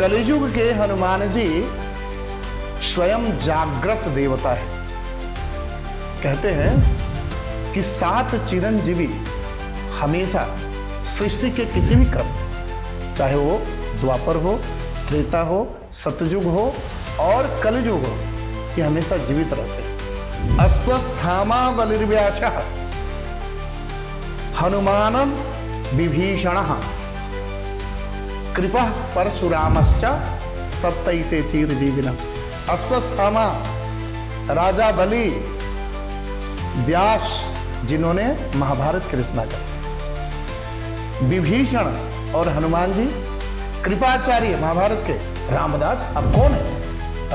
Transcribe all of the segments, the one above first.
कलियुग के हनुमान जी स्वयं जागृत देवता है। कहते हैं कि 7 चिरंजीवी हमेशा सृष्टि के किसी भी क्रम, चाहे वो द्वापर हो, त्रेता हो, सतयुग हो और कलियुग हो, ये हमेशा जीवित रहते हैं। अस्वस्थामा बलिर्व्यासः हनुमानं विभीषणः कृपा परशुरामश्च सप्तैते चिरजीविनः। अस्वस्थामा राजा बलि, व्यास जिन्होंने महाभारत की रचना की, विभीषण और हनुमान जी कृपाचार्य महाभारत के, रामदास अब कौन है?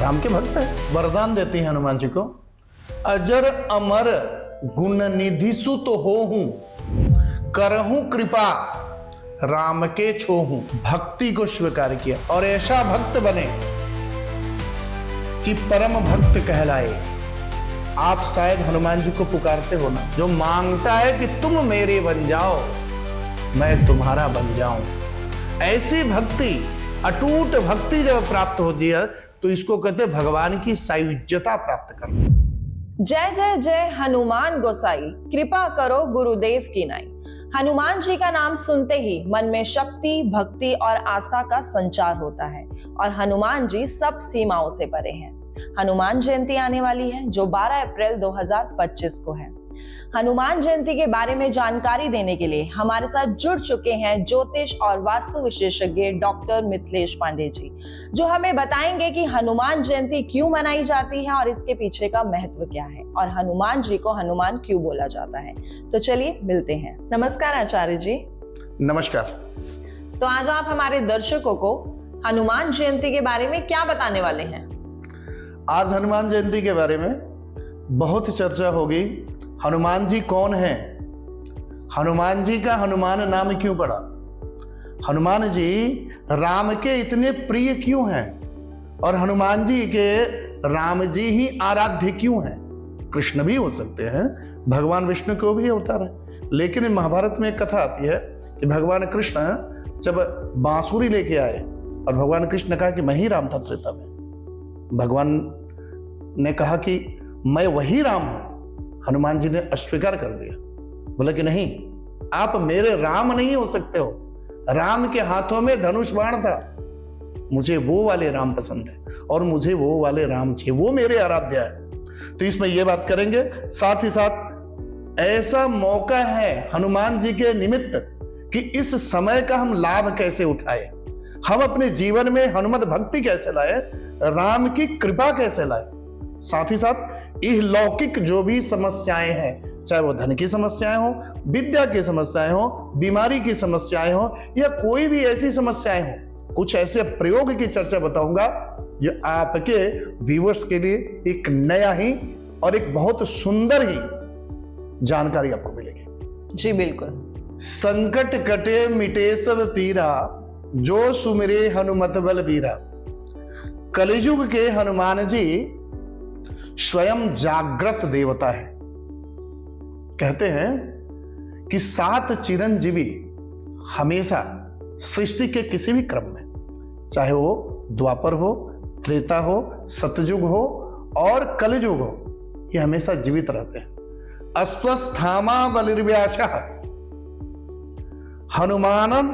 राम के भक्त है। वरदान देते हैं हनुमान जी को, अजर अमर गुण निधि सुत होहूं, करहूं कृपा राम के छोहूं। भक्ति को स्वीकार किया और ऐसा भक्त बने कि परम भक्त कहलाए। आप शायद हनुमान जी को पुकारते हो ना, जो मांगता है कि तुम मेरे बन जाओ, मैं तुम्हारा बन जाऊं। ऐसी भक्ति, अटूट भक्ति जब प्राप्त होती है तो इसको कहते हैं भगवान की सायुज्यता प्राप्त करना। जय जय जय हनुमान गोसाई, कृपा करो गुरुदेव की नाई। हनुमान जी का नाम सुनते ही मन में शक्ति, भक्ति और आस्था का संचार होता है और हनुमान जी सब सीमाओं से परे हैं। हनुमान जयंती आने वाली है जो 12 अप्रैल 2025 को है। हनुमान जयंती के बारे में जानकारी देने के लिए हमारे साथ जुड़ चुके हैं ज्योतिष और वास्तु विशेषज्ञ डॉक्टर मिथिलेश पांडे जी, जो हमें बताएंगे कि हनुमान जयंती क्यों मनाई जाती है और इसके पीछे का महत्व क्या है और हनुमान जी को हनुमान क्यों बोला जाता है। तो चलिए मिलते हैं। नमस्कार आचार्य जी। नमस्कार। तो आज आप हमारे दर्शकों को हनुमान जयंती के बारे में क्या बताने वाले हैं? आज हनुमान जयंती के बारे में बहुत चर्चा होगी। हनुमान जी कौन है? हनुमान जी का हनुमान नाम क्यों पड़ा? हनुमान जी राम के इतने प्रिय क्यों हैं? और हनुमान जी के राम जी ही आराध्य क्यों हैं? कृष्ण भी हो सकते हैं, भगवान विष्णु को भी अवतार है, लेकिन महाभारत में एक कथा आती है कि भगवान कृष्ण जब बांसुरी लेके आए और भगवान कृष्ण ने कहा कि मैं ही राम था त्रेता में, भगवान ने कहा कि मैं वही राम हूं। हनुमान जी ने अस्वीकार कर दिया, बोला कि नहीं, आप मेरे राम नहीं हो सकते हो। राम के हाथों में धनुष बाण था, मुझे वो वाले राम पसंद है और मुझे वो वाले राम चाहिए, वो मेरे आराध्य है। तो इसमें ये बात करेंगे। साथ ही साथ ऐसा मौका है हनुमान जी के निमित्त कि इस समय का हम लाभ कैसे उठाए, हम अपने जीवन में हनुमत भक्ति कैसे लाए, राम की कृपा कैसे लाए। साथ ही साथ यह लौकिक जो भी समस्याएं हैं, चाहे वो धन की समस्याएं हो, विद्या की समस्याएं हो, बीमारी की समस्याएं हो या कोई भी ऐसी समस्याएं हो, कुछ ऐसे प्रयोग की चर्चा बताऊंगा जो आपके व्यूअर्स के लिए एक नया ही और एक बहुत सुंदर ही जानकारी आपको मिलेगी। जी बिल्कुल। संकट कटे मिटे सब पीरा, जो सुमिरे हनुमत बल बीरा। कलियुग के हनुमान जी स्वयं जागृत देवता है। कहते हैं कि 7 चिरंजीवी हमेशा सृष्टि के किसी भी क्रम में, चाहे वो द्वापर हो, त्रेता हो, सतयुग हो और कलियुग हो, ये हमेशा जीवित रहते हैं। अस्वस्थामा बलिर्व्यासः हनुमानं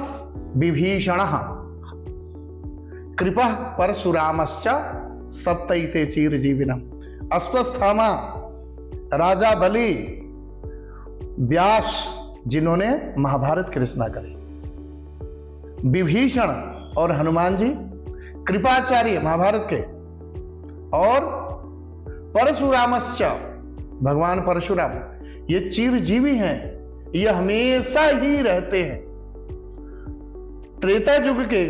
विभीषणः कृपा परशुरामश्च सप्तैते चिरजीविनः। अस्वस्थामा राजा बलि, व्यास जिन्होंने महाभारत की रचना करी, विभीषण और हनुमान जी कृपाचार्य महाभारत के, और परशुरामश्च भगवान परशुराम, ये चिरजीवी हैं, ये हमेशा ही रहते हैं। त्रेता युग के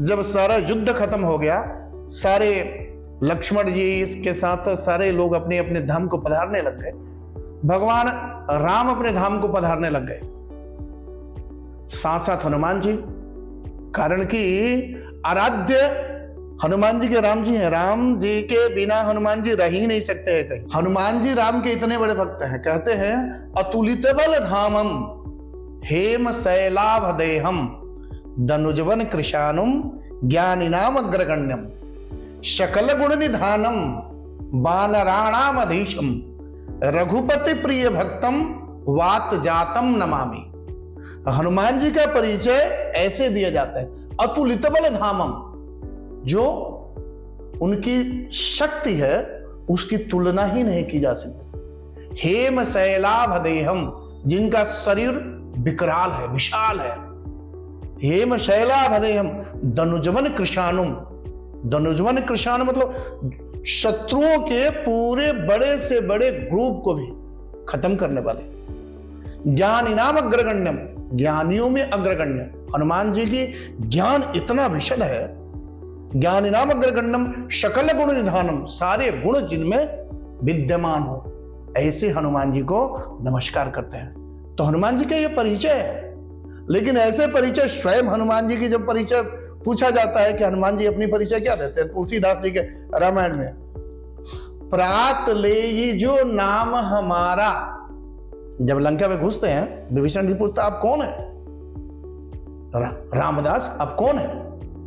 जब सारा युद्ध खत्म हो गया, सारे लक्ष्मण जी इसके साथ साथ सारे लोग अपने अपने धाम को पधारने लग गए, भगवान राम अपने धाम को पधारने लग गए, साथ साथ हनुमान जी, कारण कि आराध्य हनुमान जी के राम जी हैं। राम जी के बिना हनुमान जी रह ही नहीं सकते हैं कहीं। हनुमान जी राम के इतने बड़े भक्त हैं, कहते हैं अतुलित बल धामम हेम शैलाभ देहम दनुजवन कृशानुम ज्ञानिनाम अग्रगण्यम शकल गुण निधानम वानराणाम अधीशम रघुपति प्रिय भक्तम वात जातम नमामि। हनुमान जी का परिचय ऐसे दिया जाता है, अतुलित बल धामम, जो उनकी शक्ति है उसकी तुलना ही नहीं की जा सकती। हेम शैलाभ देहम, जिनका शरीर विकराल है, विशाल है। हेम शैलाभ देहम धनुजवन कृशानुम, धनुजवन कृशानु मतलब शत्रुओं के पूरे बड़े से बड़े ग्रुप को भी खत्म करने वाले। ज्ञानिनाम अग्रगण्यम, ज्ञानियों में अग्रगण्य। हनुमान जी की ज्ञान इतना विशद है। ज्ञानिनाम अग्रगण्यम शकल गुण निधानम, सारे गुण जिनमें विद्यमान हो, ऐसे हनुमान जी को नमस्कार करते हैं। तो हनुमान जी का यह परिचय है। लेकिन ऐसे परिचय स्वयं हनुमान जी की जब परिचय पूछा जाता है कि हनुमान जी अपनी परिचय क्या देते हैं, तुलसीदास जी के रामायण में, प्रात ले ही जो नाम हमारा, जब लंका में घुसते हैं विभीषण जी पूछता आप कौन है, रामदास आप कौन है,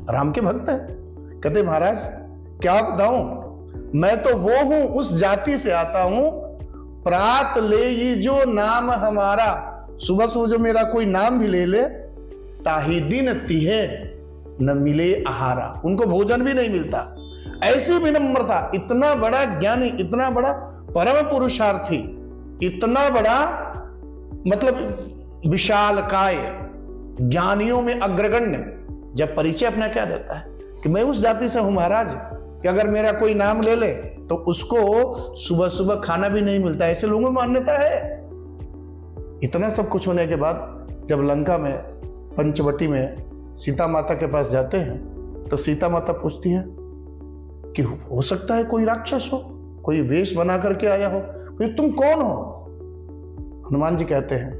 राम के भक्त हैं। कहते महाराज क्या बताऊं, मैं तो वो हूं, उस जाति से आता हूं, प्रात ले ही जो नाम हमारा, सुबह सुबह जो मेरा कोई नाम भी ले ले, ताही दिन तिहे न मिले आहारा, उनको भोजन भी नहीं मिलता। ऐसी विनम्रता, इतना बड़ा ज्ञानी, इतना बड़ा परम पुरुषार्थी, इतना बड़ा मतलब विशालकाय, ज्ञानियों में अग्रगण्य, जब परिचय अपना क्या देता है कि मैं उस जाति से हूं महाराज कि अगर मेरा कोई नाम ले ले तो उसको सुबह सुबह खाना भी नहीं मिलता, ऐसे लोगों में मान्यता है। इतना सब कुछ होने के बाद जब लंका में पंचवटी में सीता माता के पास जाते हैं तो सीता माता पूछती हैं कि हो सकता है कोई राक्षस हो, कोई वेश बना करके आया हो, तुम कौन हो। हनुमान जी कहते हैं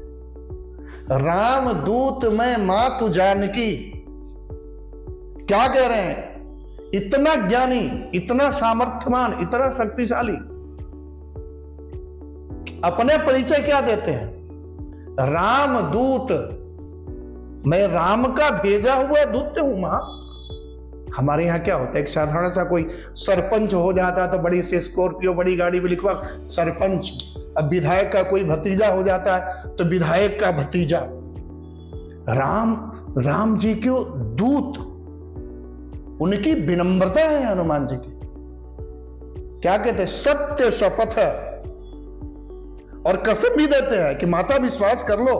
राम दूत मैं मातु जानकी। क्या कह रहे हैं, इतना ज्ञानी, इतना सामर्थ्यवान, इतना शक्तिशाली, अपने परिचय क्या देते हैं, राम दूत, मैं राम का भेजा हुआ दूत हूं। मां हमारे यहां क्या होता है, एक साधारण सा कोई सरपंच हो जाता है तो बड़ी सी स्कॉर्पियो बड़ी गाड़ी में लिखवा सरपंच, अब विधायक का कोई भतीजा हो जाता है तो विधायक का भतीजा। राम जी के दूत, उनकी विनम्रता है हनुमान जी की। क्या कहते हैं, सत्य शपथ, और कसम भी देते हैं कि माता विश्वास कर लो,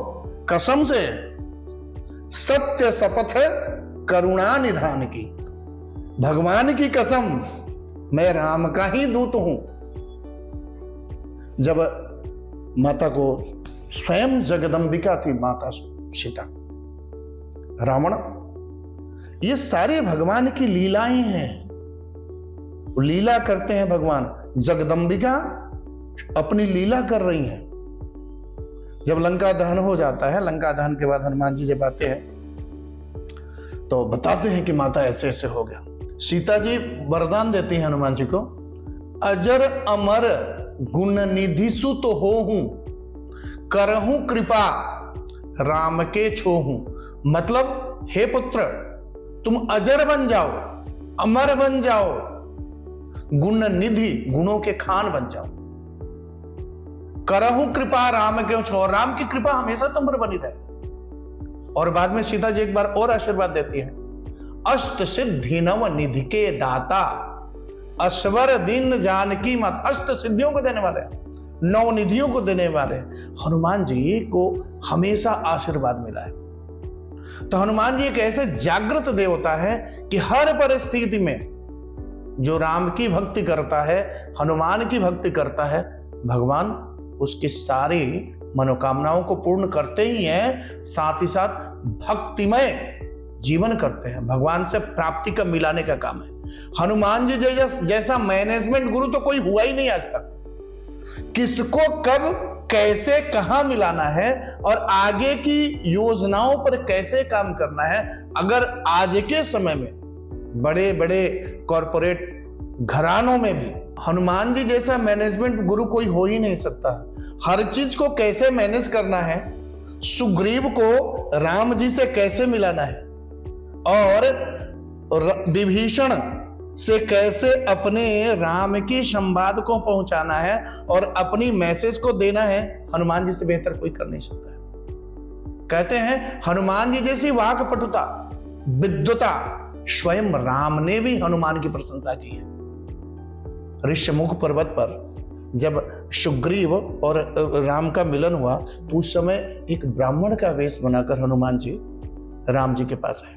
कसम से, सत्य शपथ करुणा निधान की, भगवान की कसम, मैं राम का ही दूत हूं। जब माता को स्वयं जगदंबिका थी माता सीता, रावण, ये सारे भगवान की लीलाएं हैं, लीला करते हैं भगवान। जगदंबिका अपनी लीला कर रही हैं। जब लंका दहन हो जाता है, लंका दहन के बाद हनुमान जी जब आते हैं तो बताते हैं कि माता ऐसे ऐसे हो गया। सीता जी वरदान देती हैं हनुमान जी को, अजर अमर गुण निधि सुत हो हूं, करहूं कृपा राम के छोहूं। मतलब हे पुत्र, तुम अजर बन जाओ, अमर बन जाओ, गुण निधि, गुणों के खान बन जाओ, करहूं कृपा राम के छो, राम की कृपा हमेशा तुम पर बनी रहे। और बाद में सीता जी एक बार और आशीर्वाद देती है, अष्ट सिद्धि नव निधि के दाता, असवर दिन जानकी मत, अष्ट सिद्धियों को देने वाले, नौ निधियों को देने वाले हनुमान जी को हमेशा आशीर्वाद मिला है। तो हनुमान जी एक ऐसे जागृत देवता है कि हर परिस्थिति में जो राम की भक्ति करता है, हनुमान की भक्ति करता है, भगवान उसकी सारी मनोकामनाओं को पूर्ण करते ही हैं, साथ ही साथ भक्तिमय जीवन करते हैं। भगवान से प्राप्ति का मिलाने का काम है। हनुमान जी जैसा मैनेजमेंट गुरु तो कोई हुआ ही नहीं आज तक। किसको कब कैसे कहां मिलाना है और आगे की योजनाओं पर कैसे काम करना है, अगर आज के समय में बड़े बड़े कॉरपोरेट घरानों में भी हनुमान जी जैसा मैनेजमेंट गुरु कोई हो ही नहीं सकता। हर चीज को कैसे मैनेज करना है, सुग्रीव को राम जी से कैसे मिलाना है, और विभीषण से कैसे अपने राम की संवाद को पहुंचाना है और अपनी मैसेज को देना है, हनुमान जी से बेहतर कोई कर नहीं सकता है। कहते हैं हनुमान जी जैसी वाक्पटुता, विद्वता स्वयं राम ने भी हनुमान की प्रशंसा की है। ऋष्यमुख पर्वत पर जब सुग्रीव और राम का मिलन हुआ तो उस समय एक ब्राह्मण का वेश बनाकर हनुमान जी राम जी के पास आए,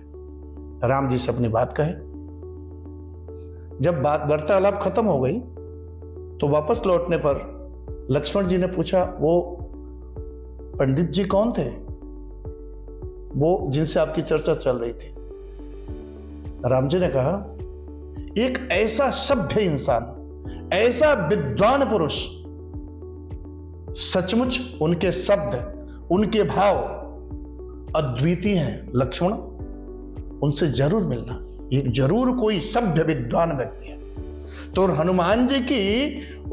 राम जी से अपनी बात कहे। जब बात वार्तालाप खत्म हो गई तो वापस लौटने पर लक्ष्मण जी ने पूछा, वो पंडित जी कौन थे, वो जिनसे आपकी चर्चा चल रही थी? राम जी ने कहा, एक ऐसा सभ्य इंसान, ऐसा विद्वान पुरुष, सचमुच उनके शब्द, उनके भाव अद्वितीय हैं लक्ष्मण, उनसे जरूर मिलना, एक जरूर कोई सभ्य विद्वान व्यक्ति है। तो हनुमान जी की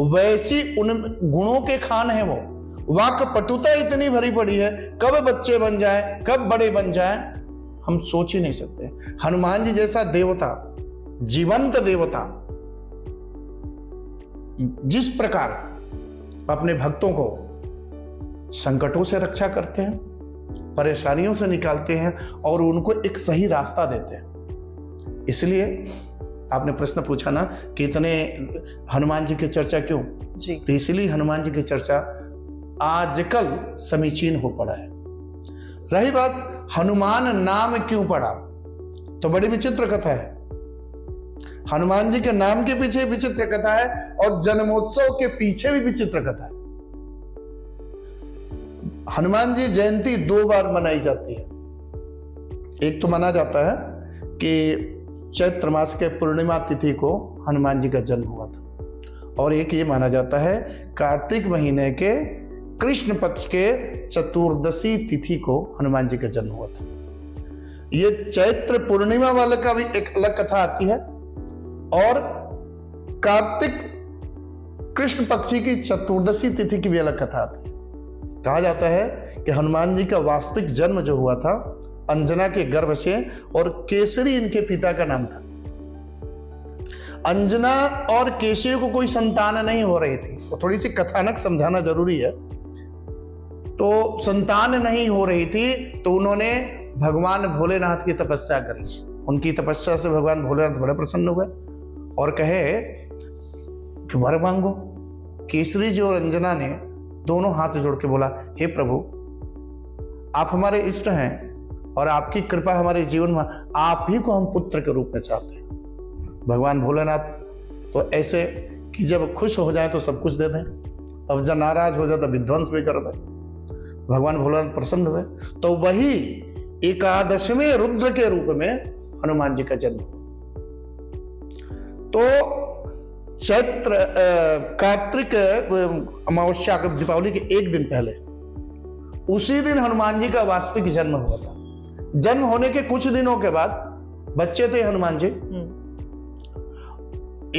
वैसी उन गुणों के खान है, वो वाक्पटुता इतनी भरी पड़ी है, कब बच्चे बन जाए, कब बड़े बन जाए, हम सोच ही नहीं सकते। हनुमान जी जैसा देवता, जीवंत देवता, जिस प्रकार अपने भक्तों को संकटों से रक्षा करते हैं, परेशानियों से निकालते हैं और उनको एक सही रास्ता देते हैं। इसलिए आपने प्रश्न पूछा ना कि इतने हनुमान जी की चर्चा क्यों जी, तो इसलिए हनुमान जी की चर्चा आजकल समीचीन हो पड़ा है। रही बात हनुमान नाम क्यों पड़ा, तो बड़ी विचित्र कथा है। हनुमान जी के नाम के पीछे विचित्र कथा है और जन्मोत्सव के पीछे भी विचित्र कथा है। हनुमान जी जयंती 2 बार मनाई जाती है। एक तो माना जाता है कि चैत्र मास के पूर्णिमा तिथि को हनुमान जी का जन्म हुआ था, और एक ये माना जाता है कार्तिक महीने के कृष्ण पक्ष के चतुर्दशी तिथि को हनुमान जी का जन्म हुआ था। ये चैत्र पूर्णिमा वाले का भी एक अलग कथा आती है और कार्तिक कृष्ण पक्षी की चतुर्दशी तिथि की भी अलग कथा आती है। कहा जाता है कि हनुमान जी का वास्तविक जन्म जो हुआ था अंजना के गर्भ से, और केसरी इनके पिता का नाम था। अंजना और केसरी को कोई संतान नहीं हो रही थी, तो थोड़ी सी कथानक समझाना जरूरी है। तो संतान नहीं हो रही थी तो उन्होंने भगवान भोलेनाथ की तपस्या करी। उनकी तपस्या से भगवान भोलेनाथ बड़े प्रसन्न हुए और कहे कि वर मांगो। केसरी जी और अंजना ने दोनों हाथ जोड़ के बोला, हे प्रभु, आप हमारे इष्ट हैं और आपकी कृपा हमारे जीवन में, आप ही को हम पुत्र के रूप में चाहते हैं। भगवान भोलेनाथ तो ऐसे कि जब खुश हो जाए तो सब कुछ दे दें, अब जब नाराज हो जाए तो विध्वंस भी कर दें। भगवान भोलेनाथ प्रसन्न हुए तो वही 11वें रुद्र के रूप में हनुमान जी का जन्म। तो चैत्र कार्तिक अमावस्या दीपावली के एक दिन पहले, उसी दिन हनुमान जी का वास्तविक जन्म हुआ था। जन्म होने के कुछ दिनों के बाद बच्चे थे हनुमान जी।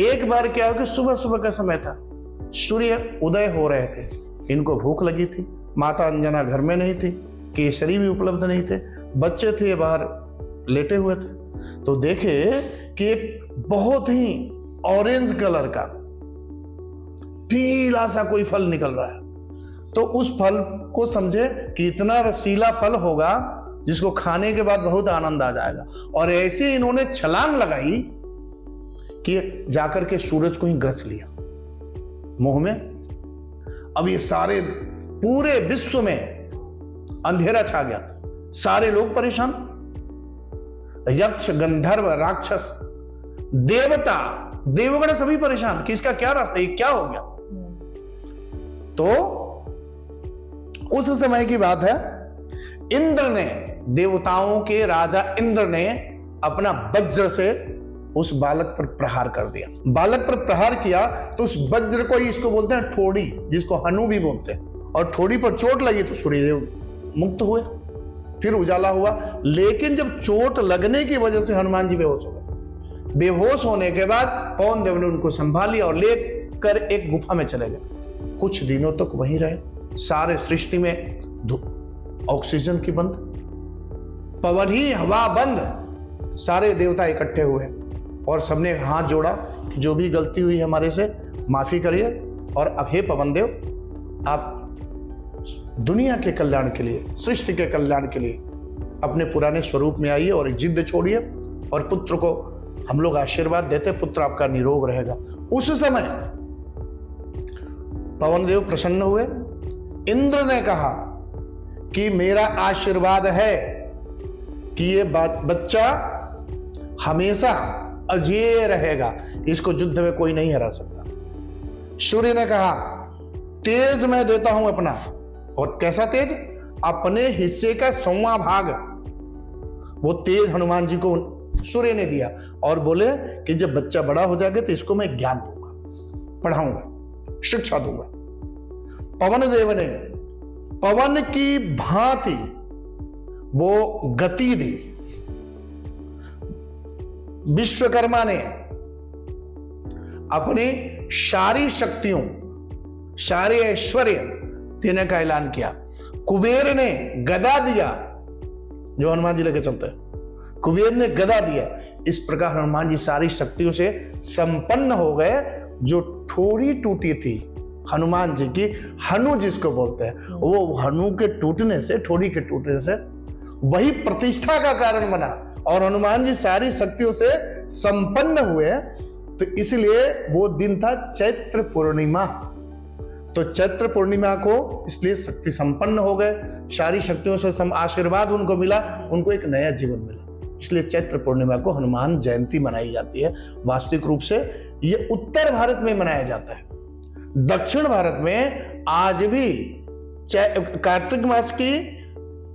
एक बार क्या हो कि सुबह सुबह का समय था, सूर्य उदय हो रहे थे, इनको भूख लगी थी, माता अंजना घर में नहीं थी, केसरी भी उपलब्ध नहीं थे, बच्चे थे बाहर लेटे हुए थे। तो देखे कि एक बहुत ही ऑरेंज कलर का पीला सा कोई फल निकल रहा है। तो उस फल को समझे कि इतना रसीला फल होगा जिसको खाने के बाद बहुत आनंद आ जाएगा, और ऐसे इन्होंने छलांग लगाई कि जाकर के सूरज को ही ग्रस लिया मुंह में। अब ये सारे पूरे विश्व में अंधेरा छा गया, सारे लोग परेशान, यक्ष गंधर्व राक्षस देवता देवगण सभी परेशान कि इसका क्या रास्ता, ये क्या हो गया। तो उस समय की बात है, इंद्र ने, देवताओं के राजा इंद्र ने अपना वज्र से उस बालक पर प्रहार कर दिया। बालक पर प्रहार किया तो उस वज्र को ही, इसको बोलते हैं ठोड़ी, जिसको हनु भी बोलते हैं, और ठोड़ी पर चोट लगी तो सूर्यदेव मुक्त हुए, फिर उजाला हुआ। लेकिन जब चोट लगने की वजह से हनुमान जी बेहोश हो गए। बेहोश होने के बाद पवन देव ने उनको संभाल लिया और लेकर एक गुफा में चले गए। कुछ दिनों तक वहीं रहे। सारे सृष्टि में ऑक्सीजन की बंद, पवन ही हवा बंद, सारे देवता इकट्ठे हुए और सबने हाथ जोड़ा कि जो भी गलती हुई हमारे से माफी करिए, और अब हे पवन देव, आप दुनिया के कल्याण के लिए, सृष्टि के कल्याण के लिए अपने पुराने स्वरूप में आइए और जिद छोड़िए, और पुत्र को हम लोग आशीर्वाद देते, पुत्र आपका निरोग रहेगा। उस समय पवन देव प्रसन्न हुए। इंद्र ने कहा कि मेरा आशीर्वाद है कि ये बच्चा हमेशा अजेय रहेगा, इसको युद्ध में कोई नहीं हरा सकता। सूर्य ने कहा तेज मैं देता हूं अपना, और कैसा तेज? अपने हिस्से का 100वां भाग वो तेज हनुमान जी को सूर्य ने दिया, और बोले कि जब बच्चा बड़ा हो जाएगा तो इसको मैं ज्ञान दूंगा, पढ़ाऊंगा, शिक्षा दूंगा। पवन देव ने पवन की भांति वो गति दी। विश्वकर्मा ने अपनी सारी शक्तियों, सारे ऐश्वर्य देने का ऐलान किया। कुबेर ने गदा दिया, जो हनुमान जी लेके चलते हैं, कुबेर ने गदा दिया। इस प्रकार हनुमान जी सारी शक्तियों से संपन्न हो गए। जो ठोड़ी टूटी थी हनुमान जी की, हनु जिसको बोलते हैं, वो हनु के टूटने से, ठोड़ी के टूटने से वही प्रतिष्ठा का कारण बना, और हनुमान जी सारी शक्तियों से संपन्न हुए। तो इसलिए वो दिन था चैत्र पूर्णिमा। तो चैत्र पूर्णिमा को इसलिए शक्ति संपन्न हो गए, सारी शक्तियों से आशीर्वाद उनको मिला, उनको एक नया जीवन मिला। इसलिए चैत्र पूर्णिमा को हनुमान जयंती मनाई जाती है। वास्तविक रूप से ये उत्तर भारत में मनाया जाता है। दक्षिण भारत में आज भी कार्तिक मास की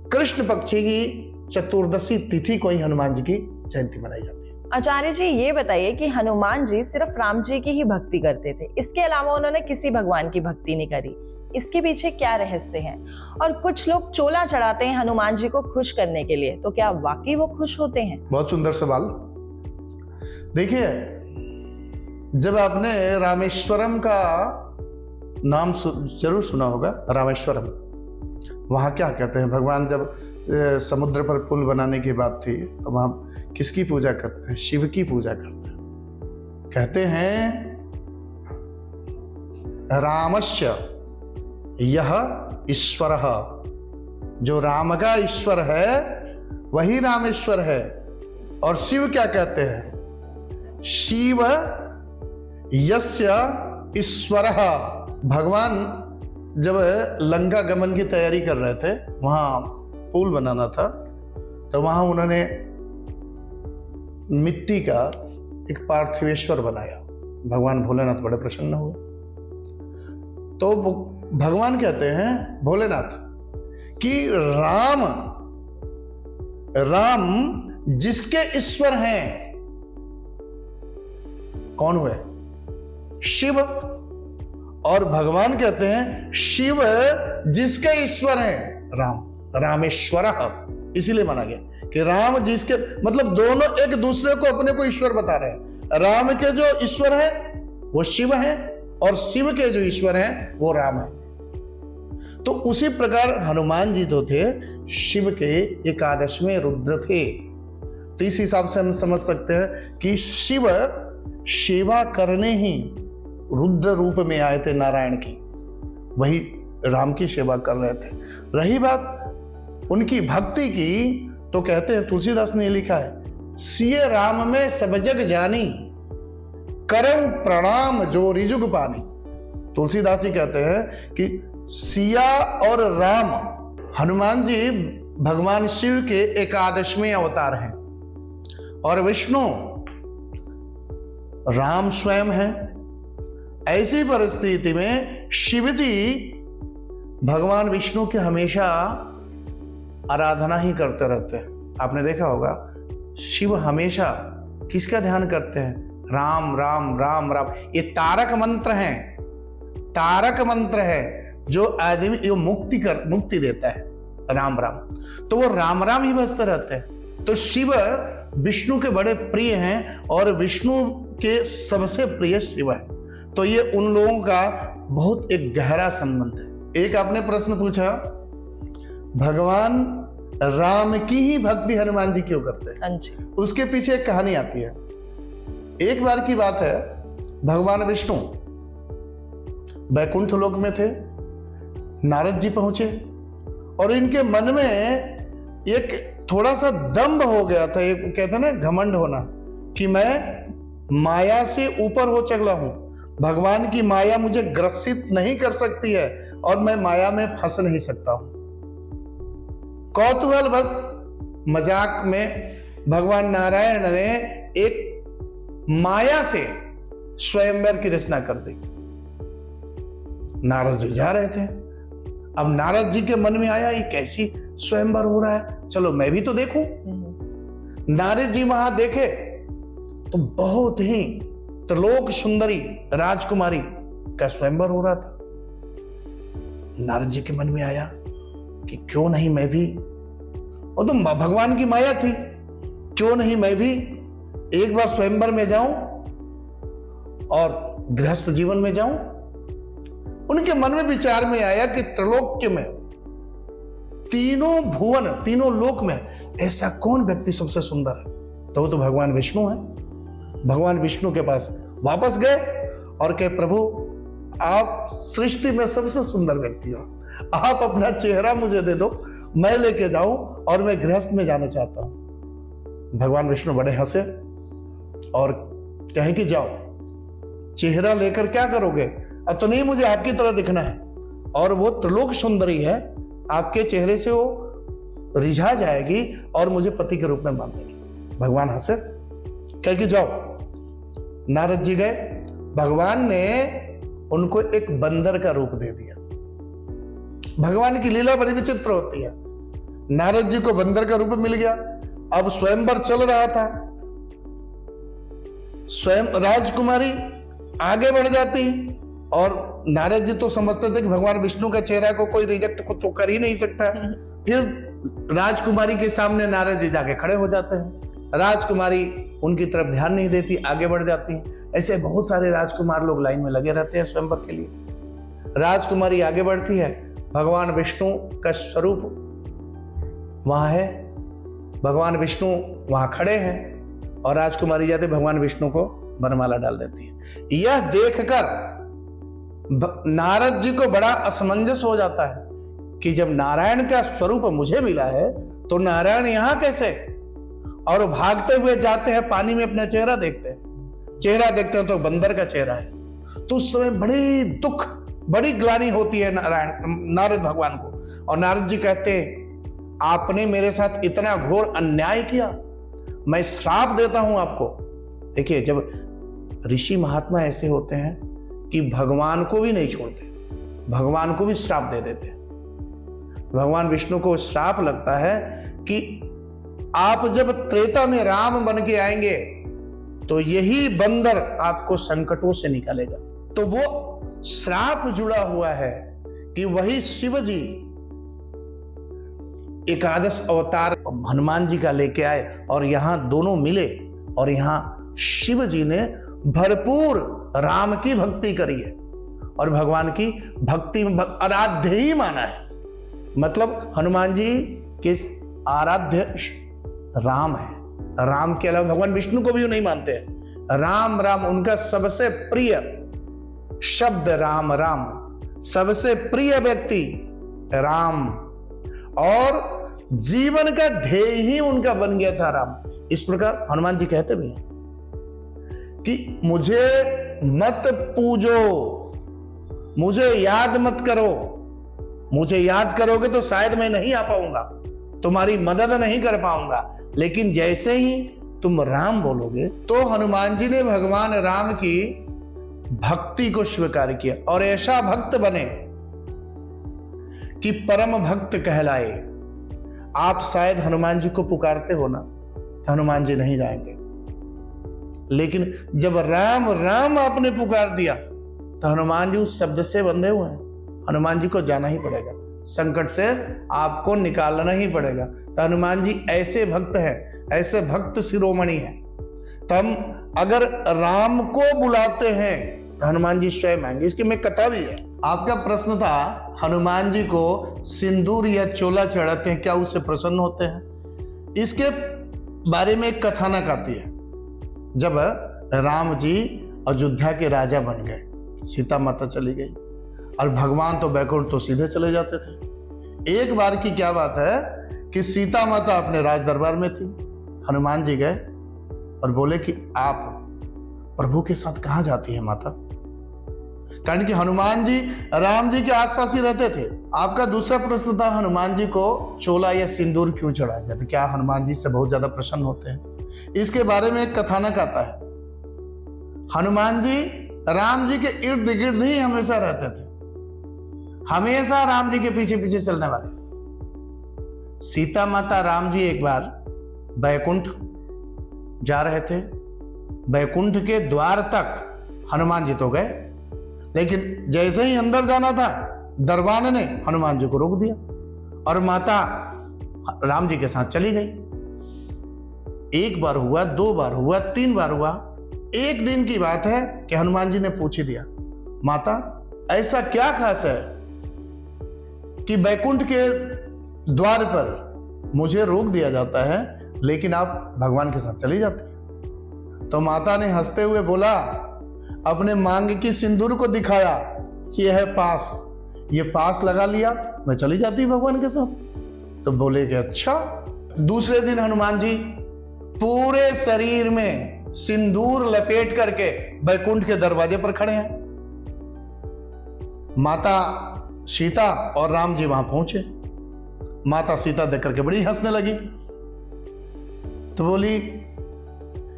कृष्ण पक्ष की चतुर्दशी तिथि को ही हनुमान जी की जयंती मनाई जाती है। आचार्य जी, ये बताइए कि हनुमान जी सिर्फ राम जी की ही भक्ति करते थे, इसके अलावा उन्होंने किसी भगवान की भक्ति नहीं करी, इसके पीछे क्या रहस्य है? और कुछ लोग चोला चढ़ाते हैं हनुमान जी को खुश करने के लिए, तो क्या वाकई वो खुश होते हैं? बहुत सुंदर सवाल। देखिए, जब आपने रामेश्वरम का नाम जरूर सुना होगा, रामेश्वरम, वहां क्या कहते हैं, भगवान जब समुद्र पर पुल बनाने की बात थी तो वहां किसकी पूजा करते हैं? शिव की पूजा करते हैं। कहते हैं रामस्य यह ईश्वर, जो राम का ईश्वर है वही रामेश्वर है। और शिव क्या कहते हैं? शिव यस्य ईश्वर। भगवान जब लंका गमन की तैयारी कर रहे थे, वहां पुल बनाना था, तो वहां उन्होंने मिट्टी का एक पार्थिवेश्वर बनाया। भगवान भोलेनाथ बड़े प्रसन्न हुए। तो भगवान कहते हैं भोलेनाथ कि राम जिसके ईश्वर हैं, कौन हुए? शिव। और भगवान कहते हैं शिव जिसके ईश्वर हैं, रामेश्वर। इसीलिए माना गया कि राम जिसके, मतलब दोनों एक दूसरे को अपने को ईश्वर बता रहे हैं। राम के जो ईश्वर है वो शिव है, और शिव के जो ईश्वर हैं वो राम है। तो उसी प्रकार हनुमान जी तो थे शिव के एकादशवें रुद्र थे। तो इस हिसाब से हम समझ सकते हैं कि शिव सेवा करने ही रुद्र रूप में आए थे नारायण की, वही राम की सेवा कर रहे थे। रही बात उनकी भक्ति की, तो कहते हैं, तुलसीदास ने लिखा है, सिय राम में सब जग जानी, करम प्रणाम जो रिजुग पानी। तुलसीदास जी कहते हैं कि सिया और राम, हनुमान जी भगवान शिव के एकादशवें अवतार हैं, और विष्णु राम स्वयं है। ऐसी परिस्थिति में शिव जी भगवान विष्णु की हमेशा आराधना ही करते रहते हैं। आपने देखा होगा, शिव हमेशा किसका ध्यान करते हैं? राम राम राम राम। ये तारक मंत्र है, तारक मंत्र है जो आदमी को मुक्ति देता है, राम राम। तो वो राम राम ही बसते रहते हैं। तो शिव विष्णु के बड़े प्रिय हैं, और विष्णु के सबसे प्रिय शिव है। तो ये उन लोगों का बहुत एक गहरा संबंध है। एक आपने प्रश्न पूछा, भगवान राम की ही भक्ति हनुमान जी क्यों करते हैं? हाँ जी। उसके पीछे एक कहानी आती है। एक बार की बात है, भगवान विष्णु वैकुंठ लोक में थे, नारद जी पहुंचे और इनके मन में एक थोड़ा सा दंभ हो गया था, एक कहते हैं ना घमंड होना, कि मैं माया से ऊपर हो चला हूं, भगवान की माया मुझे ग्रसित नहीं कर सकती है और मैं माया में फंस नहीं सकता हूं। कौतूहल बस मजाक में भगवान नारायण ने एक माया से स्वयंवर की रचना कर दी। नारद जी जा रहे थे, अब नारद जी के मन में आया ये कैसी स्वयंवर हो रहा है, चलो मैं भी तो देखूं। नारद जी वहां देखे तो बहुत ही त्रिलोक सुंदरी राजकुमारी का स्वयंवर हो रहा था। नारद जी के मन में आया कि क्यों नहीं मैं भी, वो तो भगवान की माया थी, क्यों नहीं मैं भी एक बार स्वयंवर में जाऊं और गृहस्थ जीवन में जाऊं। उनके मन में विचार में आया कि त्रिलोक्य में, तीनों भुवन, तीनों लोक में ऐसा कौन व्यक्ति सबसे सुंदर है, तो वो तो भगवान विष्णु है। भगवान विष्णु के पास वापस गए और कहे प्रभु आप सृष्टि में सबसे सुंदर व्यक्ति हो, आप अपना चेहरा मुझे दे दो, मैं लेके जाऊं और मैं गृहस्थ में जाना चाहता हूं। भगवान विष्णु बड़े हंसे और कहे कि जाओ, चेहरा लेकर क्या करोगे, अब तो नहीं मुझे आपकी तरह दिखना है, और वो त्रिलोक सुंदरी है, आपके चेहरे से वो रिझा जाएगी और मुझे पति के रूप में मान लेगी। भगवान हंसे, कहे कि जाओ। नारद जी गए, भगवान ने उनको एक बंदर का रूप दे दिया। भगवान की लीला बड़ी विचित्र होती है। नारद जी को बंदर का रूप मिल गया। अब स्वयंवर चल रहा था, स्वयं राजकुमारी आगे बढ़ जाती और नारद जी तो समझते थे कि भगवान विष्णु का चेहरा को कोई रिजेक्ट तो कर ही नहीं सकता। फिर राजकुमारी के सामने नारद जी जाके खड़े हो जाते हैं, राजकुमारी उनकी तरफ ध्यान नहीं देती, आगे बढ़ जाती है। ऐसे बहुत सारे राजकुमार लोग लाइन में लगे रहते हैं स्वयंवर के लिए। राजकुमारी आगे बढ़ती है, भगवान विष्णु का स्वरूप वहां है, भगवान विष्णु वहां खड़े हैं और राजकुमारी जाते भगवान विष्णु को वरमाला डाल देती है। यह देखकर नारद जी को बड़ा असमंजस हो जाता है कि जब नारायण का स्वरूप मुझे मिला है तो नारायण यहां कैसे, और भागते हुए जाते हैं, पानी में अपना चेहरा देखते हैं, चेहरा देखते हैं तो बंदर का चेहरा है। तो उस समय बड़ी दुख, बड़ी ग्लानि होती है नारद भगवान को, और नारद जी कहते हैं आपने मेरे साथ इतना घोर अन्याय किया, मैं श्राप देता हूं आपको। देखिए, जब ऋषि महात्मा ऐसे होते हैं कि भगवान को भी नहीं छोड़ते, भगवान को भी श्राप दे देते। भगवान विष्णु को श्राप लगता है कि आप जब त्रेता में राम बन के आएंगे तो यही बंदर आपको संकटों से निकालेगा। तो वो श्राप जुड़ा हुआ है कि वही शिव जी एकादश अवतार हनुमान जी का लेके आए और यहां दोनों मिले, और यहां शिव जी ने भरपूर राम की भक्ति करी है और भगवान की भक्ति में आराध्य ही माना है। मतलब हनुमान जी के आराध्य राम है, राम के अलावा भगवान विष्णु को भी नहीं मानते हैं। राम राम उनका सबसे प्रिय शब्द, राम राम, सबसे प्रिय व्यक्ति राम, और जीवन का ध्येय ही उनका बन गया था राम। इस प्रकार हनुमान जी कहते भी हैं कि मुझे मत पूजो, मुझे याद मत करो, मुझे याद करोगे तो शायद मैं नहीं आ पाऊंगा, तुम्हारी मदद नहीं कर पाऊंगा, लेकिन जैसे ही तुम राम बोलोगे तो हनुमान जी ने भगवान राम की भक्ति को स्वीकार किया और ऐसा भक्त बने कि परम भक्त कहलाए। आप शायद हनुमान जी को पुकारते हो ना, तो हनुमान जी नहीं जाएंगे, लेकिन जब राम राम आपने पुकार दिया तो हनुमान जी उस शब्द से बंधे हुए हैं, हनुमान जी को जाना ही पड़ेगा, संकट से आपको निकालना ही पड़ेगा। तो हनुमान जी ऐसे भक्त हैं, ऐसे भक्त शिरोमणि हैं। तो हम अगर राम को बुलाते हैं हनुमान जी स्वयं आएंगे, इसकी में कथा भी है। आपका प्रश्न था हनुमान जी को सिंदूर या चोला चढ़ाते हैं, क्या उससे प्रसन्न होते हैं? इसके बारे में एक कथानक आती है। जब राम जी अयोध्या के राजा बन गए, सीता माता चली गई और भगवान तो बैकुंठ तो सीधे चले जाते थे। एक बार की क्या बात है कि सीता माता अपने राज दरबार में थी, हनुमान जी गए और बोले कि आप प्रभु के साथ कहां जाती है माता? कारण कि हनुमान जी राम जी के आसपास ही रहते थे। आपका दूसरा प्रश्न था हनुमान जी को चोला या सिंदूर क्यों चढ़ाया जाता है, क्या हनुमान जी से बहुत ज्यादा प्रसन्न होते हैं? इसके बारे में एक कथानक आता है। हनुमान जी राम जी के इर्द गिर्द ही हमेशा रहते थे, हमेशा राम जी के पीछे पीछे चलने वाले। सीता माता राम जी एक बार बैकुंठ जा रहे थे, बैकुंठ के द्वार तक हनुमान जी तो गए, लेकिन जैसे ही अंदर जाना था दरबान ने हनुमान जी को रोक दिया और माता राम जी के साथ चली गई। एक बार हुआ, 2 बार हुआ, 3 बार हुआ। एक दिन की बात है कि हनुमान जी ने पूछ ही दिया, माता ऐसा क्या खास है कि बैकुंठ के द्वार पर मुझे रोक दिया जाता है लेकिन आप भगवान के साथ चली जाती हैं? तो माता ने हंसते हुए बोला, अपने मांग की सिंदूर को दिखाया, ये है पास, ये पास लगा लिया, मैं चली जाती भगवान के साथ। तो बोले कि अच्छा। दूसरे दिन हनुमान जी पूरे शरीर में सिंदूर लपेट करके बैकुंठ के दरवाजे पर खड़े हैं। माता सीता और राम जी वहां पहुंचे। माता सीता देख करके बड़ी हंसने लगी, तो बोली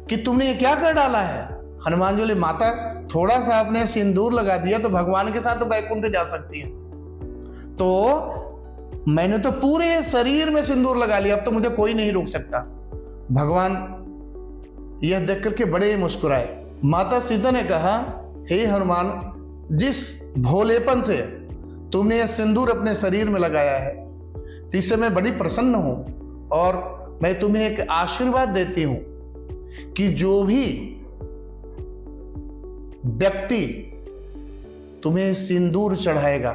कि तुमने ये क्या कर डाला है? हनुमान जी बोले, माता थोड़ा सा आपने सिंदूर लगा दिया तो भगवान के साथ तो बैकुंठ जा सकती है, तो मैंने तो पूरे शरीर में सिंदूर लगा लिया, अब तो मुझे कोई नहीं रोक सकता। भगवान यह देख करके बड़े मुस्कुराए। माता सीता ने कहा, हे हनुमान, जिस भोलेपन से तुमने यह सिंदूर अपने शरीर में लगाया है इससे मैं बड़ी प्रसन्न हूं और मैं तुम्हें एक आशीर्वाद देती हूं कि जो भी व्यक्ति तुम्हें सिंदूर चढ़ाएगा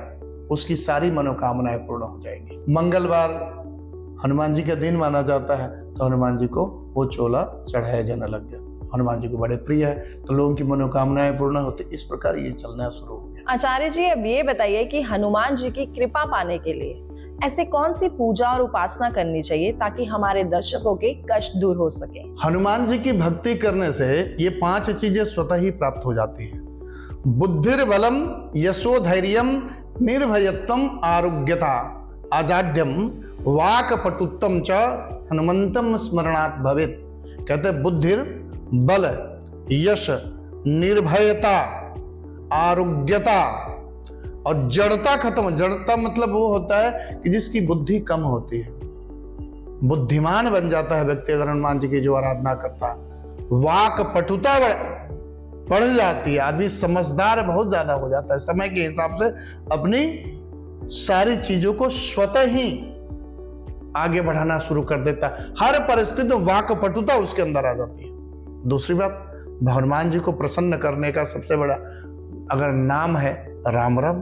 उसकी सारी मनोकामनाएं पूर्ण हो जाएंगी। मंगलवार हनुमान जी का दिन माना जाता है, तो हनुमान जी को वो चोला चढ़ाया जाने लग गया। हनुमान जी को बड़े प्रिय है तो लोगों की मनोकामनाएं पूर्ण होती, इस प्रकार ये चलना शुरू हो गया। आचार्य जी, अब ये बताइए कि हनुमान जी की कृपा पाने के लिए ऐसे कौन सी पूजा और उपासना करनी चाहिए ताकि हमारे दर्शकों के कष्ट दूर हो सके? हनुमान जी की भक्ति करने से ये 5 चीजें स्वतः ही प्राप्त हो जाती है। बुद्धिर्बलम, यशो धैर्यम, निर्भयत्वम, आरोग्यता, आजाड्यम, वाक पटुत्तम च हनुमंतम स्मरणात् भवेत्। कहते बुद्धिर, बल, यश, निर्भयता, आरोग्यता और जड़ता खत्म। जड़ता मतलब वो होता है कि जिसकी बुद्धि कम होती है, बुद्धिमान बन जाता है व्यक्ति अगर हनुमान जी की जो आराधना करता है। वाक पटुता बढ़ जाती है, आदमी समझदार बहुत ज्यादा हो जाता है, समय के हिसाब से अपनी सारी चीजों को स्वतः ही आगे बढ़ाना शुरू कर देता है। हर परिस्थिति में वाक पटुता उसके अंदर आ जाती है। दूसरी बात, हनुमान जी को प्रसन्न करने का सबसे बड़ा अगर नाम है राम राम।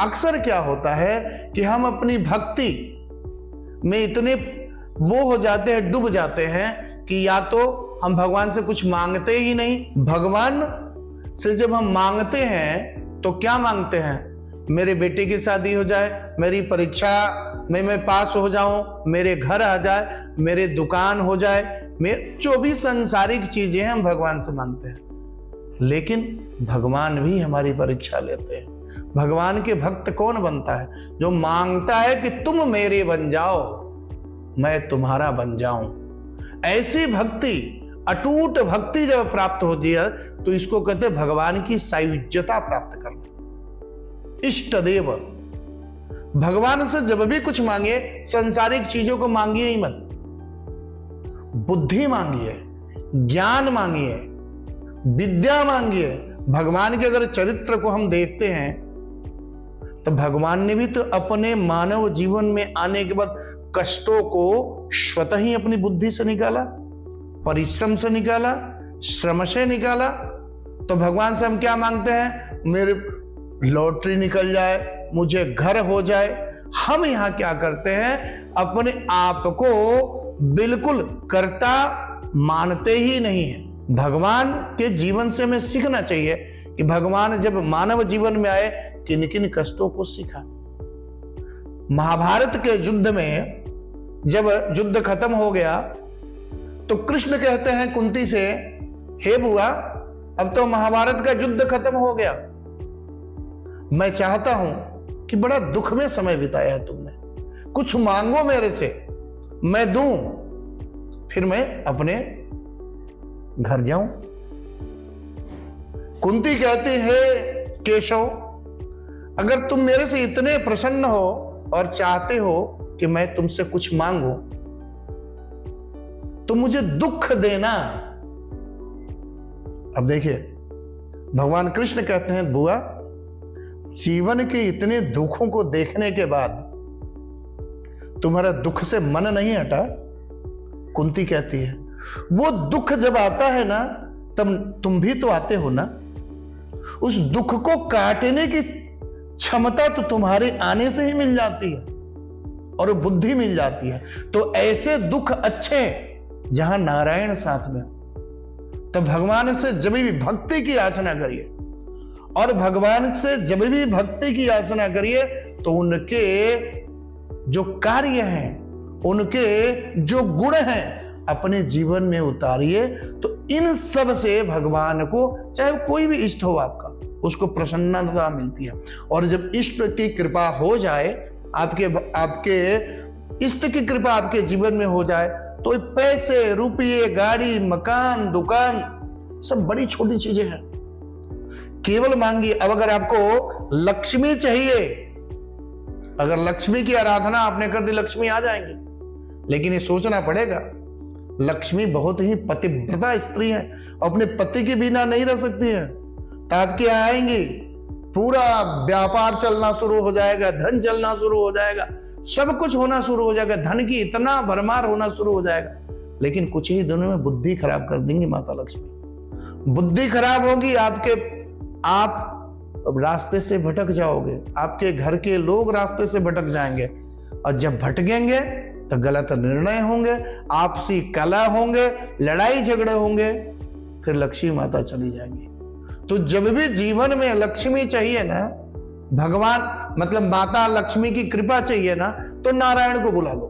अक्सर क्या होता है कि हम अपनी भक्ति में इतने वो हो जाते हैं, डूब जाते हैं कि या तो हम भगवान से कुछ मांगते ही नहीं। भगवान से जब हम मांगते हैं तो क्या मांगते हैं? मेरे बेटे की शादी हो जाए, मेरी परीक्षा में मैं पास हो जाऊं, मेरे घर आ जाए, मेरे दुकान हो जाए, जो भी सांसारिक चीजें हम भगवान से मांगते हैं। लेकिन भगवान भी हमारी परीक्षा लेते हैं। भगवान के भक्त कौन बनता है? जो मांगता है कि तुम मेरे बन जाओ, मैं तुम्हारा बन जाऊं। ऐसी भक्ति, अटूट भक्ति जब प्राप्त होती है तो इसको कहते हैं भगवान की सायुज्यता प्राप्त करना। इष्ट देव, भगवान से जब भी कुछ मांगे सांसारिक चीजों को मांगिए ही मत, बुद्धि मांगिए, ज्ञान मांगिए, विद्या मांगिए। भगवान के अगर चरित्र को हम देखते हैं तो भगवान ने भी तो अपने मानव जीवन में आने के बाद कष्टों को स्वतः ही अपनी बुद्धि से निकाला, परिश्रम से निकाला, श्रम से निकाला तो भगवान से हम क्या मांगते हैं? मेरे लॉटरी निकल जाए, मुझे घर हो जाए। हम यहां क्या करते हैं? अपने आप को बिल्कुल कर्ता मानते ही नहीं है। भगवान के जीवन से हमें सीखना चाहिए कि भगवान जब मानव जीवन में आए किन किन कष्टों को सीखा। महाभारत के युद्ध में जब युद्ध खत्म हो गया तो कृष्ण कहते हैं कुंती से, हे बुआ, अब तो महाभारत का युद्ध खत्म हो गया, मैं चाहता हूं कि बड़ा दुख में समय बिताया है तुमने, कुछ मांगो मेरे से, मैं दूं, फिर मैं अपने घर जाऊं। कुंती कहती है, केशव, अगर तुम मेरे से इतने प्रसन्न हो और चाहते हो कि मैं तुमसे कुछ मांगू तो मुझे दुख देना। अब देखिए, भगवान कृष्ण कहते हैं, बुआ, जीवन के इतने दुखों को देखने के बाद तुम्हारा दुख से मन नहीं हटा? कुंती कहती है, वो दुख जब आता है ना, तब तुम भी तो आते हो ना। उस दुख को काटने की क्षमता तो तुम्हारे आने से ही मिल जाती है और बुद्धि मिल जाती है। तो ऐसे दुख अच्छे जहां नारायण साथ में, तो भगवान से जब भी भक्ति की याचना करिए, और भगवान से जब भी भक्ति की याचना करिए तो उनके जो कार्य हैं, उनके जो गुण हैं, अपने जीवन में उतारिए। तो इन सब से भगवान को, चाहे कोई भी इष्ट हो आपका, उसको प्रसन्नता मिलती है। और जब इष्ट की कृपा हो जाए, आपके इष्ट की कृपा आपके जीवन में हो जाए, तो पैसे, रुपये, गाड़ी, मकान, दुकान, सब बड़ी छोटी चीजें हैं। केवल मांगिए। अब अगर आपको लक्ष्मी चाहिए, अगर लक्ष्मी की आराधना आपने कर दी, लक्ष्मी आ जाएंगी, लेकिन ये सोचना पड़ेगा, लक्ष्मी बहुत ही पतिव्रता स्त्री है, अपने पति के बिना नहीं रह सकती है। तो आपके यहाँ आएंगी, पूरा व्यापार चलना शुरू हो जाएगा, धन चलना शुरू हो जाएगा, सब कुछ होना शुरू हो जाएगा, धन की इतना भरमार होना शुरू हो जाएगा। लेकिन कुछ ही दिनों में बुद्धि खराब कर देंगी माता लक्ष्मी। बुद्धि खराब होगी, आप रास्ते से भटक जाओगे, आपके घर के लोग रास्ते से भटक जाएंगे, और जब भटकेंगे तो गलत निर्णय होंगे, आपसी कलह होंगे, लड़ाई झगड़े होंगे, फिर लक्ष्मी माता चली जाएंगी। तो जब भी जीवन में लक्ष्मी चाहिए ना, भगवान मतलब माता लक्ष्मी की कृपा चाहिए ना, तो नारायण को बुला लो।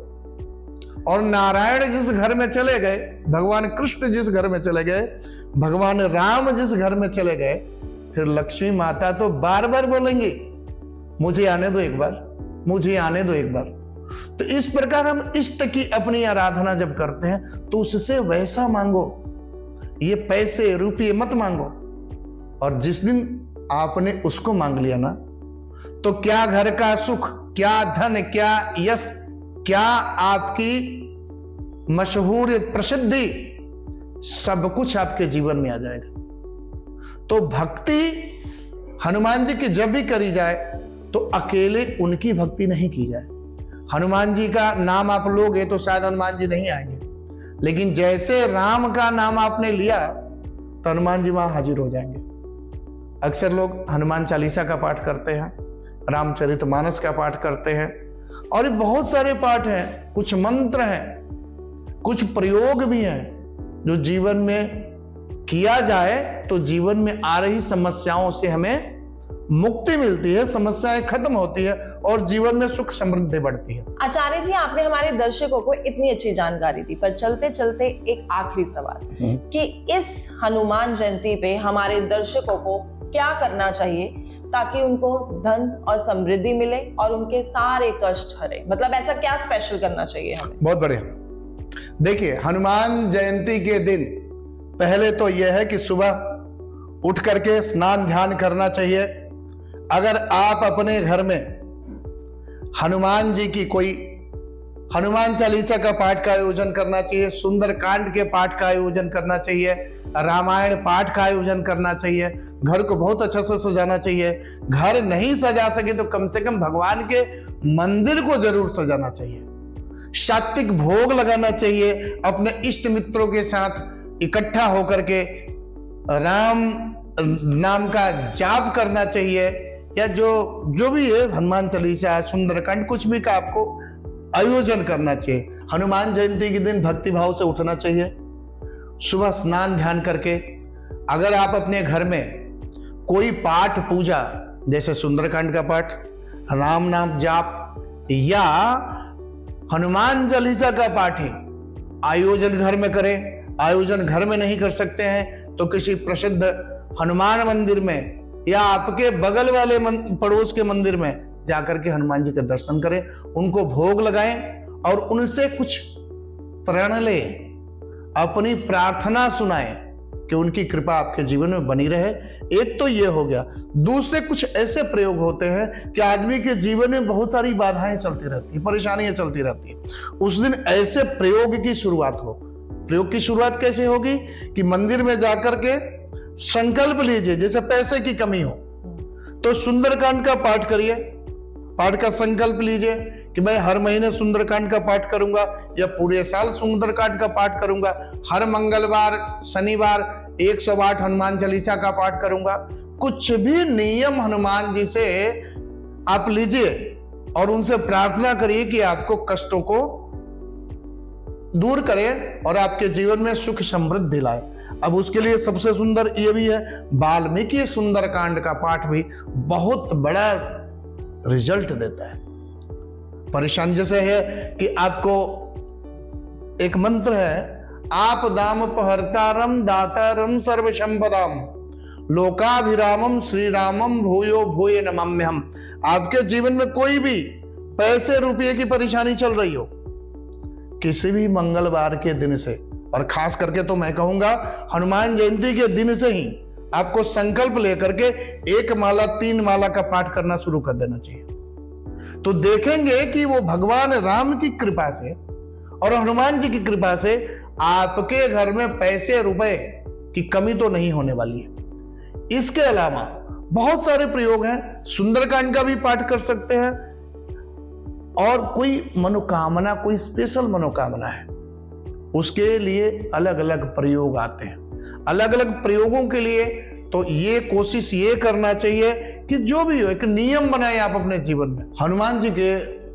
और नारायण जिस घर में चले गए, भगवान कृष्ण जिस घर में चले गए, भगवान राम जिस घर में चले गए, फिर लक्ष्मी माता तो बार बार बोलेंगी, मुझे आने दो एक बार, मुझे आने दो एक बार। तो इस प्रकार हम इष्ट की अपनी आराधना जब करते हैं तो उससे वैसा मांगो, ये पैसे रुपये मत मांगो। और जिस दिन आपने उसको मांग लिया ना, तो क्या घर का सुख, क्या धन, क्या यश, क्या आपकी मशहूर प्रसिद्धि, सब कुछ आपके जीवन में आ जाएगा। तो भक्ति हनुमान जी की जब भी करी जाए तो अकेले उनकी भक्ति नहीं की जाए। हनुमान जी का नाम आप लोगे तो शायद हनुमान जी नहीं आएंगे, लेकिन जैसे राम का नाम आपने लिया तो हनुमान जी वहां हाजिर हो जाएंगे। अक्सर लोग हनुमान चालीसा का पाठ करते हैं, रामचरितमानस का पाठ करते हैं, और बहुत सारे पाठ हैं, कुछ मंत्र हैं, कुछ प्रयोग भी हैं जो जीवन में किया जाए तो जीवन में आ रही समस्याओं से हमें मुक्ति मिलती है, समस्याएं खत्म होती है और जीवन में सुख समृद्धि बढ़ती है। आचार्य जी, आपने हमारे दर्शकों को इतनी अच्छी जानकारी दी, पर चलते चलते एक आखिरी सवाल कि इस हनुमान जयंती पे हमारे दर्शकों को क्या करना चाहिए ताकि उनको धन और समृद्धि मिले और उनके सारे कष्ट हरे? मतलब ऐसा क्या स्पेशल करना चाहिए हमें? बहुत बढ़िया। देखिए, हनुमान जयंती के दिन पहले तो यह है कि सुबह उठ करके स्नान ध्यान करना चाहिए। अगर आप अपने घर में हनुमान जी की कोई हनुमान चालीसा का पाठ का आयोजन करना चाहिए, सुंदर कांड के पाठ का आयोजन करना चाहिए, रामायण पाठ का आयोजन करना चाहिए, घर को बहुत अच्छा से सजाना चाहिए। घर नहीं सजा सके तो कम से कम भगवान के मंदिर को जरूर सजाना चाहिए, सात्विक भोग लगाना चाहिए, अपने इष्ट मित्रों के साथ इकट्ठा होकर के राम नाम का जाप करना चाहिए, या जो भी है हनुमान चालीसा, सुंदरकांड, कुछ भी का आपको आयोजन करना चाहिए। हनुमान जयंती के दिन भक्ति भाव से उठना चाहिए, सुबह स्नान ध्यान करके। अगर आप अपने घर में कोई पाठ पूजा जैसे सुंदरकांड का पाठ, राम नाम जाप या हनुमान चालीसा का पाठ है, आयोजन घर में करें। आयोजन घर में नहीं कर सकते हैं तो किसी प्रसिद्ध हनुमान मंदिर में या आपके बगल वाले पड़ोस के मंदिर में जाकर के हनुमान जी के दर्शन करें, उनको भोग लगाएं और उनसे कुछ प्रण लें, अपनी प्रार्थना सुनाएं कि उनकी कृपा आपके जीवन में बनी रहे। एक तो ये हो गया। दूसरे कुछ ऐसे प्रयोग होते हैं कि आदमी के जीवन में बहुत सारी बाधाएं चलती रहती है, परेशानियां चलती रहती है, उस दिन ऐसे प्रयोग की शुरुआत हो। प्रयोग की शुरुआत कैसे होगी कि मंदिर में जाकर के संकल्प लीजिए। जैसे पैसे की कमी हो तो सुंदरकांड का पाठ करिए, पाठ का संकल्प लीजिए कि मैं हर महीने सुंदरकांड का पाठ करूंगा या पूरे साल सुंदरकांड का पाठ करूंगा, हर मंगलवार शनिवार 108 हनुमान चालीसा का पाठ करूंगा। कुछ भी नियम हनुमान जी से आप लीजिए और उनसे प्रार्थना करिए कि आपको कष्टों को दूर करें और आपके जीवन में सुख समृद्धि लाए। अब उसके लिए सबसे सुंदर ये भी है, वाल्मीकि सुंदरकांड का पाठ भी बहुत बड़ा रिजल्ट देता है। परेशानी जैसे है कि आपको एक मंत्र है, आप दाम पहरतारम दातारम सर्व संपदाम लोकाभिरामम श्री रामम भूयो भूये नमाम्यहम। आपके जीवन में कोई भी पैसे रुपये की परेशानी चल रही हो, किसी भी मंगलवार के दिन से, और खास करके तो मैं कहूंगा हनुमान जयंती के दिन से ही आपको संकल्प लेकर के 1 माला 3 माला का पाठ करना शुरू कर देना चाहिए। तो देखेंगे कि वो भगवान राम की कृपा से और हनुमान जी की कृपा से आपके घर में पैसे रुपए की कमी तो नहीं होने वाली है। इसके अलावा बहुत सारे प्रयोग हैं, सुंदरकांड का भी पाठ कर सकते हैं, और कोई मनोकामना, कोई स्पेशल मनोकामना है, उसके लिए अलग अलग प्रयोग आते हैं। अलग अलग प्रयोगों के लिए तो ये कोशिश ये करना चाहिए कि जो भी हो एक नियम बनाए आप अपने जीवन में। हनुमान जी के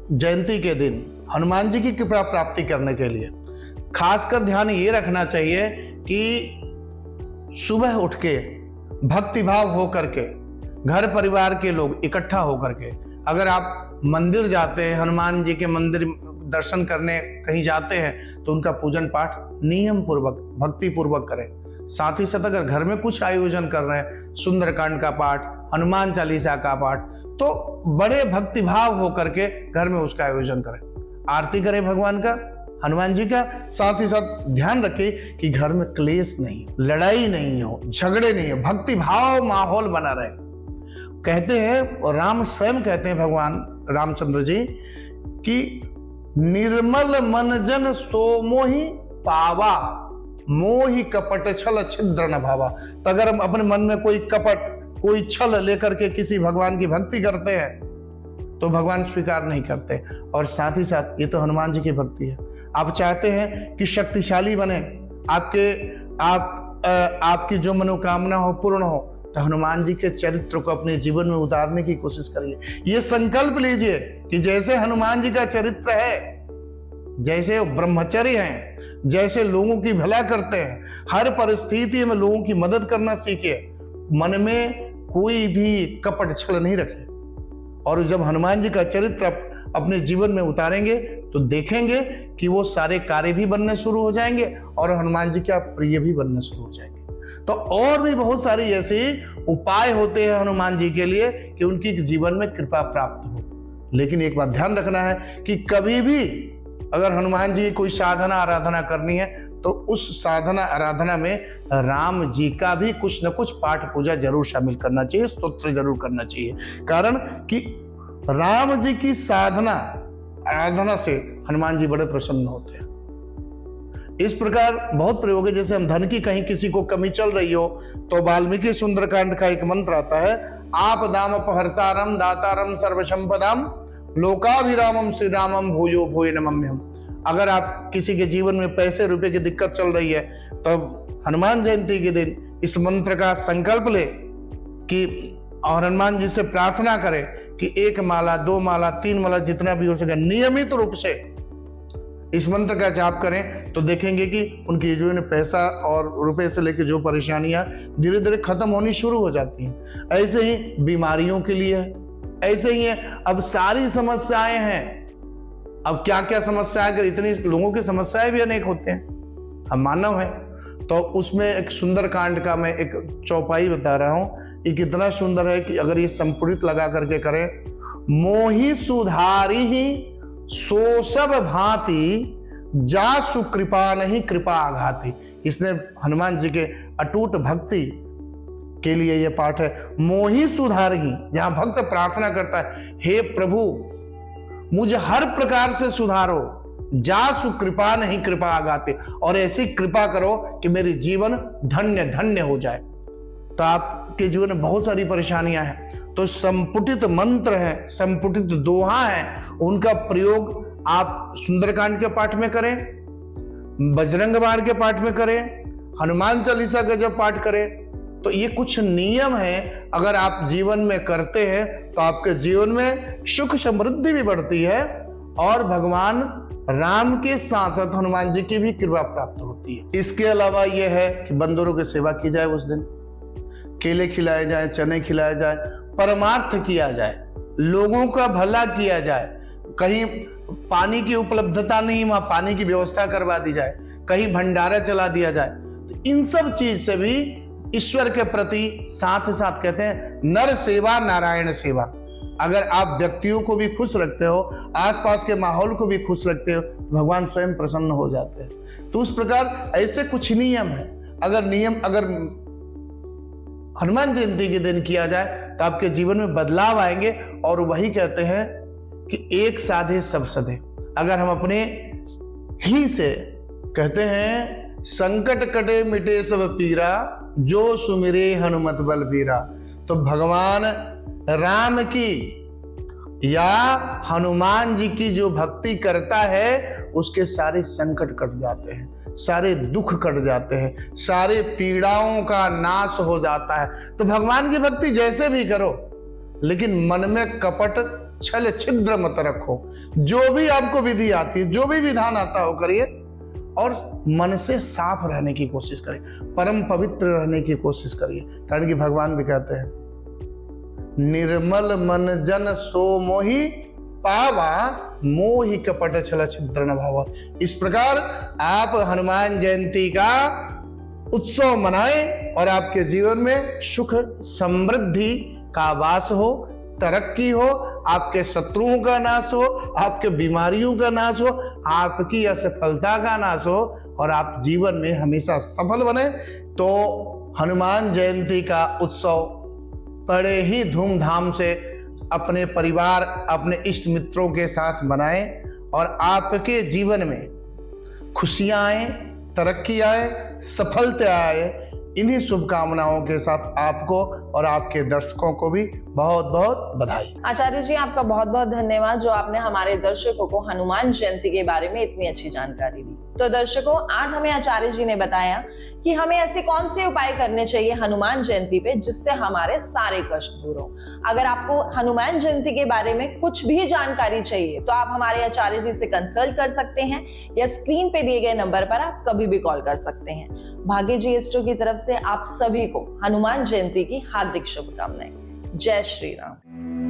जयंती के दिन हनुमान जी की कृपा प्राप्ति करने के लिए खासकर ध्यान ये रखना चाहिए कि सुबह उठ के भक्ति भाव हो करके घर परिवार के लोग इकट्ठा होकर के, अगर आप मंदिर जाते हैं, हनुमान जी के मंदिर दर्शन करने कहीं जाते हैं, तो उनका पूजन पाठ नियम पूर्वक भक्ति पूर्वक करें। साथ ही साथ अगर घर में कुछ आयोजन कर रहे हैं, सुंदरकांड का पाठ, हनुमान चालीसा का पाठ, तो बड़े भक्ति भाव होकर के घर में उसका आयोजन करें, आरती करें भगवान का, हनुमान जी का। साथ ही साथ ध्यान रखें कि घर में क्लेश नहीं, लड़ाई नहीं हो, झगड़े नहीं हो, भक्ति भाव माहौल बना रहे। कहते हैं, राम स्वयं कहते हैं, भगवान रामचंद्र जी, कि निर्मल मन जन सो मोहि पावा मोहि कपट छल छिद्र न भावा। तो अगर हम अपने मन में कोई कपट, कोई छल लेकर के किसी भगवान की भक्ति करते हैं तो भगवान स्वीकार नहीं करते। और साथ ही साथ ये तो हनुमान जी की भक्ति है। आप चाहते हैं कि शक्तिशाली बने, आपकी जो मनोकामना हो पूर्ण हो, तो हनुमान जी के चरित्र को अपने जीवन में उतारने की कोशिश करिए। ये संकल्प लीजिए कि जैसे हनुमान जी का चरित्र है, जैसे ब्रह्मचर्य हैं, जैसे लोगों की भला करते हैं, हर परिस्थिति में लोगों की मदद करना सीखिए, मन में कोई भी कपट छल नहीं रखे। और जब हनुमान जी का चरित्र अपने जीवन में उतारेंगे तो देखेंगे कि वो सारे कार्य भी बनने शुरू हो जाएंगे और हनुमान जी का प्रिय भी बनने शुरू हो जाएंगे। तो और भी बहुत सारे ऐसे उपाय होते हैं हनुमान जी के लिए कि उनकी जीवन में कृपा प्राप्त हो। लेकिन एक बात ध्यान रखना है कि कभी भी अगर हनुमान जी की कोई साधना आराधना करनी है तो उस साधना आराधना में राम जी का भी कुछ न कुछ पाठ पूजा जरूर शामिल करना चाहिए, स्तोत्र जरूर करना चाहिए। कारण कि राम जी की साधना आराधना से हनुमान जी बड़े प्रसन्न होते हैं। इस प्रकार बहुत प्रयोग है। जैसे हम धन की कहीं किसी को कमी चल रही हो तो वाल्मीकि सुंदरकांड का एक मंत्र आता है, आप दाम अपहर्तारम दातारम सर्व संपदाम लोकाभिरामम श्री रामम भूयो भूय नमाम्यहम। अगर आप किसी के जीवन में पैसे रुपए की दिक्कत चल रही है तो हनुमान जयंती के दिन इस मंत्र का संकल्प ले कि और हनुमान जी से प्रार्थना करें कि 1 माला 2 माला 3 माला जितना भी हो सके नियमित रूप से इस मंत्र का जाप करें, तो देखेंगे कि उनकी जो है पैसा और रुपए से लेकर जो परेशानियां धीरे धीरे खत्म होनी शुरू हो जाती हैं। ऐसे ही बीमारियों के लिए है, ऐसे ही है। अब सारी समस्याएं हैं, अब क्या क्या समस्याएं, अगर इतनी लोगों की समस्याएं भी अनेक होते हैं, हम मानव हैं। तो उसमें एक सुंदर कांड का मैं एक चौपाई बता रहा हूं, ये कितना सुंदर है कि अगर ये संपुटित लगा करके करें, मोहि सुधारी ही सो सब भांति जा सुकृपा नहीं कृपा आघाती। इसमें हनुमान जी के अटूट भक्ति के लिए यह पाठ है। मोहि सुधारी, जहां भक्त प्रार्थना करता है, हे प्रभु मुझे हर प्रकार से सुधारो, जा सुकृपा नहीं कृपा आगाते, और ऐसी कृपा करो कि मेरी जीवन धन्य धन्य हो जाए। तो आपके जीवन में बहुत सारी परेशानियां हैं, तो संपुटित मंत्र है, संपुटित दोहा है, उनका प्रयोग आप सुंदरकांड के पाठ में करें, बजरंग बाण के पाठ में करें, हनुमान चालीसा का जब पाठ करें। तो ये कुछ नियम है, अगर आप जीवन में करते हैं तो आपके जीवन में सुख समृद्धि भी बढ़ती है और भगवान राम के साथ साथ हनुमान जी की भी कृपा प्राप्त होती है। इसके अलावा यह है कि बंदरों की सेवा की जाए, उस दिन केले खिलाए जाए, चने खिलाए जाए, परमार्थ किया जाए, लोगों का भला किया जाए। कहीं पानी की उपलब्धता नहीं, वहां पानी की व्यवस्था करवा दी जाए, कहीं भंडारा चला दिया जाए। तो इन सब चीज से भी ईश्वर के प्रति साथ साथ कहते हैं नर सेवा नारायण सेवा। अगर आप व्यक्तियों को भी खुश रखते हो, आसपास के माहौल को भी खुश रखते हो, भगवान स्वयं प्रसन्न हो जाते हैं। तो उस प्रकार ऐसे कुछ नियम है, अगर हनुमान जयंती के दिन किया जाए तो आपके जीवन में बदलाव आएंगे। और वही कहते हैं कि एक साधे सब सधे। अगर हम अपने ही से कहते हैं संकट कटे मिटे सब पीरा, जो सुमिरे हनुमत बलबीरा, तो भगवान राम की या हनुमान जी की जो भक्ति करता है उसके सारे संकट कट जाते हैं, सारे दुख कट जाते हैं, सारे पीड़ाओं का नाश हो जाता है। तो भगवान की भक्ति जैसे भी करो, लेकिन मन में कपट छल छिद्र मत रखो। जो भी आपको विधि आती है, जो भी विधान आता हो करिए, और मन से साफ रहने की कोशिश करिए, परम पवित्र रहने की कोशिश करिए। कारण कि भगवान भी कहते हैं निर्मल मन जन सो मोहि पावा, मोहि कपट छल छिद्र न भावा। इस प्रकार आप हनुमान जयंती का उत्सव मनाएं और आपके जीवन में सुख समृद्धि का वास हो, तरक्की हो, आपके शत्रुओं का नाश हो, आपके बीमारियों का नाश हो, आपकी असफलता का नाश हो, और आप जीवन में हमेशा सफल बने। तो हनुमान जयंती का उत्सव बड़े ही धूमधाम से अपने परिवार, अपने इष्ट मित्रों के साथ मनाएं, और आपके जीवन में खुशियां आए, तरक्की आए, सफलता आए। इन्हीं शुभकामनाओं के साथ आपको और आपके दर्शकों को भी बहुत बहुत बधाई। आचार्य जी, आपका बहुत बहुत धन्यवाद जो आपने हमारे दर्शकों को हनुमान जयंती के बारे में इतनी अच्छी जानकारी दी। तो दर्शकों, आज हमें आचार्य जी ने बताया कि हमें ऐसे कौन से उपाय करने चाहिए हनुमान जयंती पे जिससे हमारे सारे कष्ट दूर हो। अगर आपको हनुमान जयंती के बारे में कुछ भी जानकारी चाहिए तो आप हमारे आचार्य जी से कंसल्ट कर सकते हैं, या स्क्रीन पे दिए गए नंबर पर आप कभी भी कॉल कर सकते हैं। भाग्य जी एस्ट्रो की तरफ से आप सभी को हनुमान जयंती की हार्दिक शुभकामनाएं। जय श्री राम।